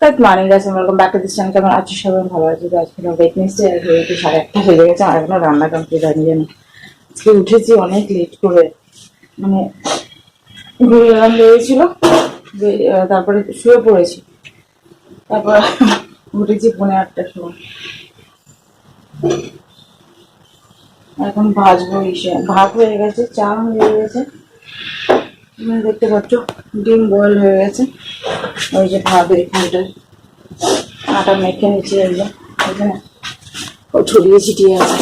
Good morning guys and welcome back to this channel. কেমন আছো সবাই? ভালো আছি তো। আজকে ওয়েডনেসডে আর ঘড়িতে 1:30 বেজে গেছে, আর এখনো রান্না কমপ্লিট হয়নি জানো। আজকে উঠেছি অনেক লেট করে, মানে ঘুরে এলাম বেরিয়েছিল, তারপরে শুয়ে পড়েছি, তারপর উঠেছি 8:30টার সময়। এখন ভাজবো, ভাত হয়ে গেছে, চা হয়ে গেছে, দেখতে পাচ্ছ ডিম বয়েল হয়ে গেছে। ওই যে ভাত এখানটায় আটা মেখে নিচে এখানে ও ছড়িয়ে ছিটিয়ে আছে,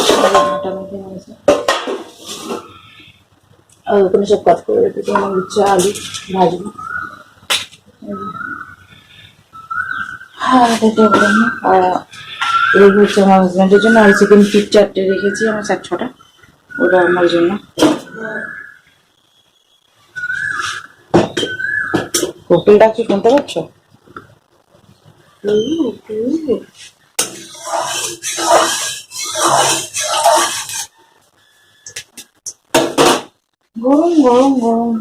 আটা মেখে নিয়েছে। আর ওখানে সব কাজ করে রেখেছি, আমার উচ্ছে আলু ভাজবো। হ্যাঁ এটা বললাম না। আর এই হচ্ছে আমার হাজব্যান্ডের জন্য, আর চিকেন ফিট 4টে রেখেছি আমার 6টা, ওটা আমার জন্য। কোকিল ডাকছি, শুনতে পাচ্ছ? গরম গরম গরম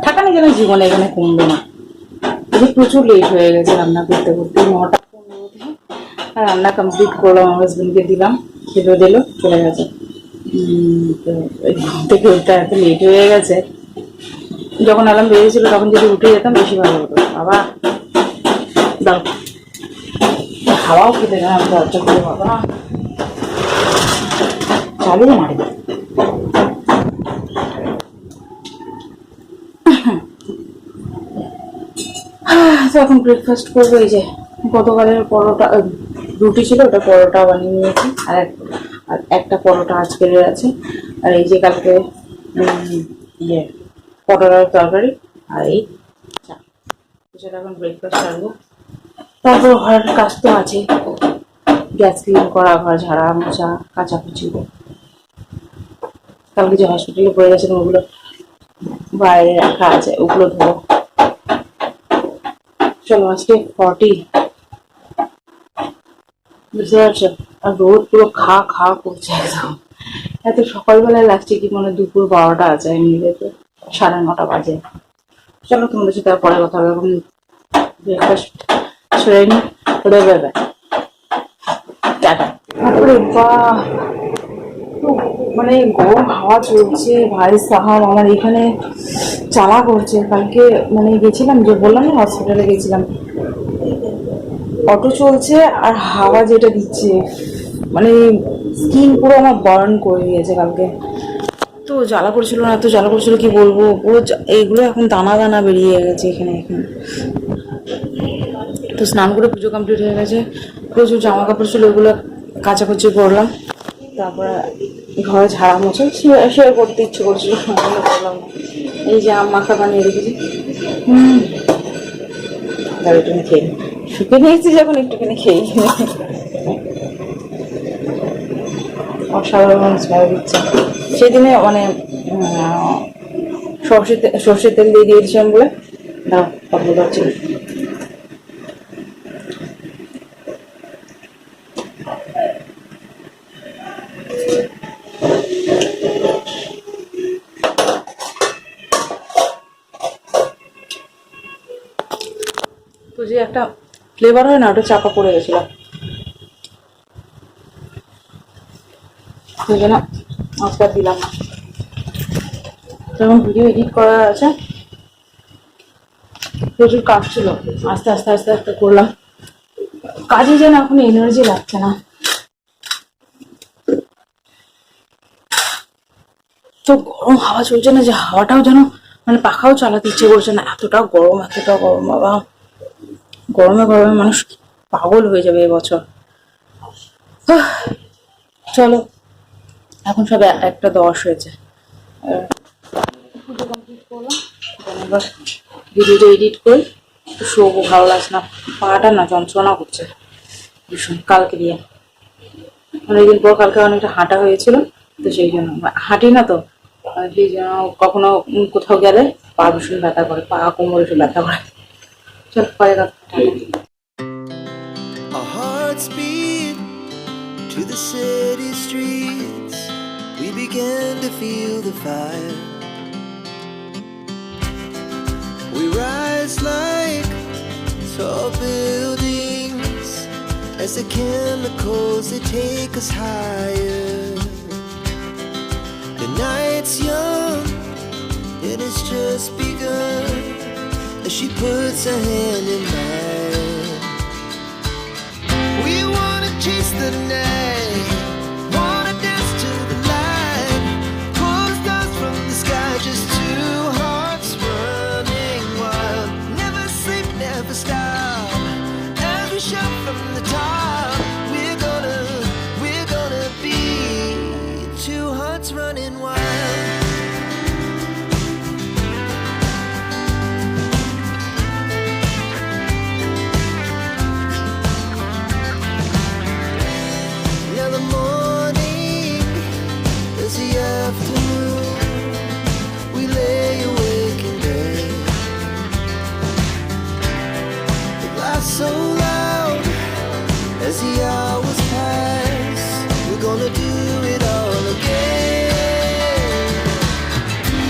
ঠাকানি যেন জীবনে এখানে কমবে না। প্রচুর লেট হয়ে গেছে রান্না করতে করতে, 9টা 15 আর রান্না কমপ্লিট করলাম, আমার হাজবেন্ডকে দিলাম, খেতে দিল, চলে গেছে। তো ঘুম থেকে উঠতে এত লেট হয়ে গেছে, যখন অ্যালার্ম বেরিয়েছিল তখন যদি উঠে যেতাম বেশি ভালো হতো। বাবা দাও, খাওয়াও খেতে না, আমি দরজা করে বাবা চালিয়ে মারি। এখন ব্রেকফাস্ট করবো। এই যে গতকালের পরোটা রুটি ছিল, ওটা পরোটা বানিয়ে নিয়েছি, আর একটা পরোটা আজকের আছে। আর এই যে কালকে পটলের তরকারি, আর এই চা। সেটা এখন ব্রেকফাস্ট করবো। তারপর ঘরের কাজ তো আছে, গ্যাস ক্লিন করা, ঘর ঝাড়া মোছা কাচাকুচি। কালকে যে হসপিটালে পড়ে গেছিলাম ওগুলো বাইরে রাখা আছে, ওগুলো ধরো। চলো আজকে 40, বুঝতে পারছো? আর রোদ পুরো খা খা করছে একদম। এত সকালবেলায় লাগছে কি মনে দুপুর 12টা আছে, এমনিতে তো 9:30 বাজে। চলো তোমাদের সাথে পরে কথা হবে, এখন ব্রেকফাস্ট সেরে নি। Bye, tata. তারপরে বাহ, মানে গরম হাওয়া চলছে ভাই সাহাব, আমার এখানে চালা করছে। কালকে মানে গেছিলাম, যে বললাম না হসপিটালে গেছিলাম, অটো চলছে আর হাওয়া যেটা দিচ্ছে, মানে স্কিন পুরো আমার বার্ন করে দিয়েছে কালকে। তো জ্বালা করছিল না, এত জ্বালা করছিল কি বলবো, পুরো এইগুলো এখন দানা দানা বেরিয়ে গেছে এখানে। তো স্নান করে পুজো কমপ্লিট হয়ে গেছে, প্রচুর জামা কাপড় ছিল, ওগুলো কাচাকুচি করলাম। তারপরে ঘরে ঝাড়া মোছা শেয়ার করতে ইচ্ছে করছিল, করলাম না। এই যে আম মাখা বানিয়ে রেখেছি, একটুখানি খেয়ে শুকিয়ে নিয়েছি যখন একটুখানি খেয়ে অসাধারণ স্মেল দিচ্ছে। সেদিনে মানে সর্ষের তেল দিয়ে দিয়েছিলাম বলে দাও কথা পাচ্ছি। তো যে একটা ফ্লেভার হয় না, ওটা চাপা পড়ে গেছিল, সেই জন্য আজকে দিলাম না। তখন ভিডিও এডিট করা আছে, প্রচুর কাজ ছিল, আস্তে আস্তে আস্তে আস্তে করলাম। কাজে যেন এখন এনার্জি লাগছে না। তো গরম হাওয়া চলছে না, যে হাওয়াটাও যেন মানে পাখাও চালাতে ইচ্ছে করছে না, এতটা গরম বাবা। গরমে গরমে মানুষ পাগল হয়ে যাবে এবছর। চলো এখন সব 1:10 হয়েছে, পুজো কমপ্লিট করলাম, এবার ভিডিওটা এডিট করে একটু শোবো, ভালো লাগছে না, পাটা না যন্ত্রণা করছে ভীষণ কালকে দিয়ে। অনেকদিন পর কালকে অনেকটা হাঁটা হয়েছিল, তো সেই জন্য হাঁটি না তো, সেই জন্য কখনো কোথাও গেলে পা ভীষণ ব্যথা করে, পা কোমর একটু ব্যথা করে। চল পরে কথা। Our hearts beat to the city streets. We began to feel the fire. We rise like tall buildings as the chemicals they take us higher. The night's young and it's just begun as she puts her hand in mine. We wanna chase the night, wanna dance to the light, pull the stars from the sky, just two hearts running wild. Never sleep, never stop, as we shout from the top. We're gonna be two hearts running wild. Now the morning is the afternoon. We lay awake in bed. The laughs so loud as the hours pass. We're gonna do it all again.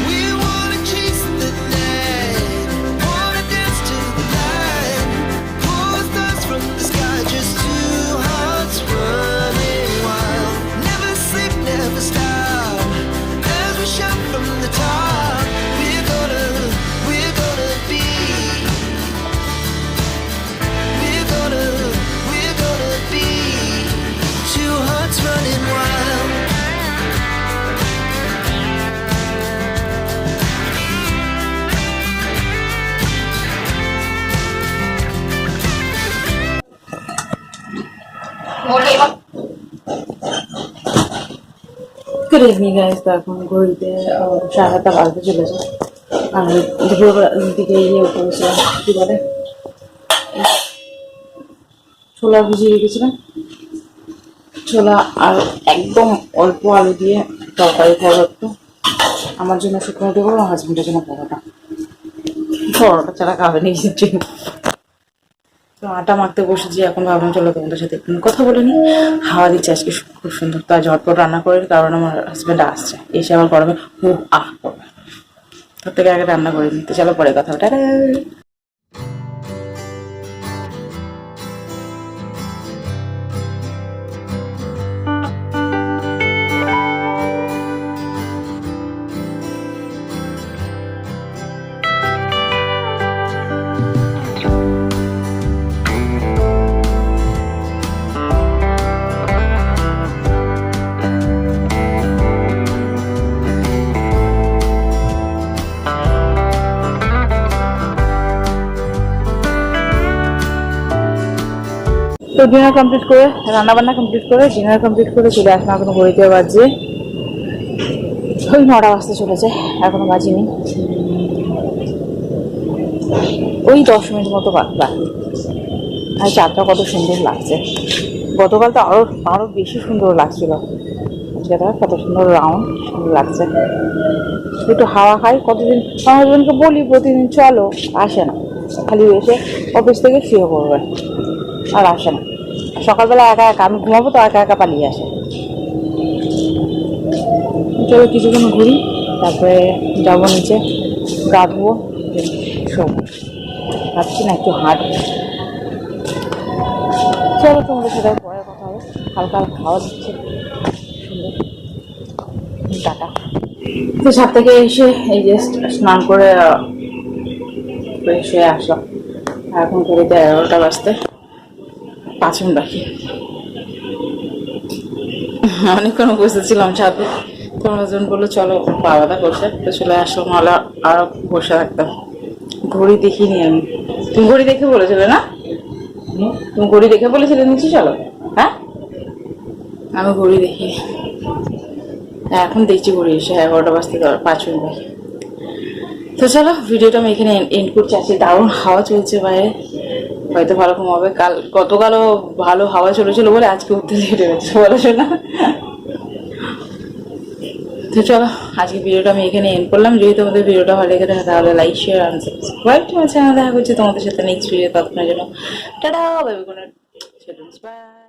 We wanna chase the night, wanna dance to the light, pull the stars from the sky, just two hearts running wild. Never sleep, never stop, as we shout from the top. We're gonna be, we're gonna be two hearts running wild. Good evening guys, তো এখন ঘড়িতে 7:30 বাজতে চলেছে। আমি দুপুরবেলা দিকে করেছিলাম, কি বলে, ছোলা ভিজিয়ে রেখেছিলাম, ছোলা আর একদম অল্প আলু দিয়ে তরকারি খাওয়া একটু। আমার জন্য শুকনো রুটি করবো, আমার হাজবেন্ডের জন্য পরোটা। পরোটা ছাড়া খাবে নিজের জন্য। তো আটা মাখতে বসেছি, এখন ভাবলাম চলো তোমাদের সাথে একটু কথা বলে নি। হাওয়া দিচ্ছে আজকে খুব সুন্দর, তো ঝটপট রান্না করে, কারণ আমার হাজবেন্ড আসছে, এসে আবার গরমে খুব করবে, তার থেকে আগে রান্না করে নিতে। চলো পরে কথা বলে। টাটা। তো ডিনার কমপ্লিট করে, রান্নাবান্না কমপ্লিট করে, ডিনার কমপ্লিট করে চলে আসলাম। এখনো ঘড়িতে বাজে ওই 9টা বাজতে চলেছে, এখনো বাজিনি, ওই 10 মিনিট মতো বাকি। আর চাঁদটা কত সুন্দর লাগছে, গতকাল তো আরো বেশি সুন্দর লাগছিল, আজকে কত সুন্দর রাউন্ড সুন্দর লাগছে। একটু হাওয়া খাই, কতদিন আমার হাজবেন্ডকে বলি প্রতিদিন চলো, আসে না, খালি এসে অফিস থেকে শুয়ে পড়বে, আর আসে না। সকালবেলা একা একা, আমি ঘুমাবো তো একা একা পালিয়ে আসে। চলো কিছুক্ষণ ঘুরি, তারপরে যাবো নিচে, গা ধুবো, শোবো। ভাবছি না একটু হাঁটবো। চলো তোমাদের সাথে পরে কথা হবে। হালকা হালকা খাওয়া দিচ্ছে, সুন্দর। টাটা। তো ছাদ থেকে এসে এই যে স্নান করে ফ্রেশ হয়ে আসলাম। এখন ঘড়িতে 11টা বাজতে 5 মিনিট বাকি। অনেকক্ষণ বসেছিলাম ছাদে, তোমার হাজবেন্ড বললো চলো, বাবাদা করছে, তো চলে আসো, নাহলে আরো বসে থাকতাম। ঘড়ি দেখিনি আমি, তুমি ঘড়ি দেখে বলেছিলে না? তুমি ঘড়ি দেখে বলেছিলে নিচে চলো? হ্যাঁ, আমি ঘড়ি দেখি, এখন দেখছি ঘড়ি এসে 11টা বাজতে 5 মিনিট বাকি। তো চলো ভিডিওটা আমি এখানে এন্ড করছি। আজকে দারুণ হাওয়া চলছে বাইরে, হয়তো ভালো ঘুমাবে। গতকালও ভালো হাওয়া চলেছিল বলে আজকে উঠতে লেট হয়ে গেছে, বলেছো না? তো চলো আজকে ভিডিওটা আমি এখানে এন্ড করলাম। যদি তোমাদের ভিডিওটা ভালো লেগে থাকে তাহলে লাইক শেয়ার আর সাবস্ক্রাইব আমার চ্যানেল। দেখা করছি তোমাদের সাথে নেক্সট ভিডিও। ততক্ষণের জন্য tata, bye bye, childrens, by.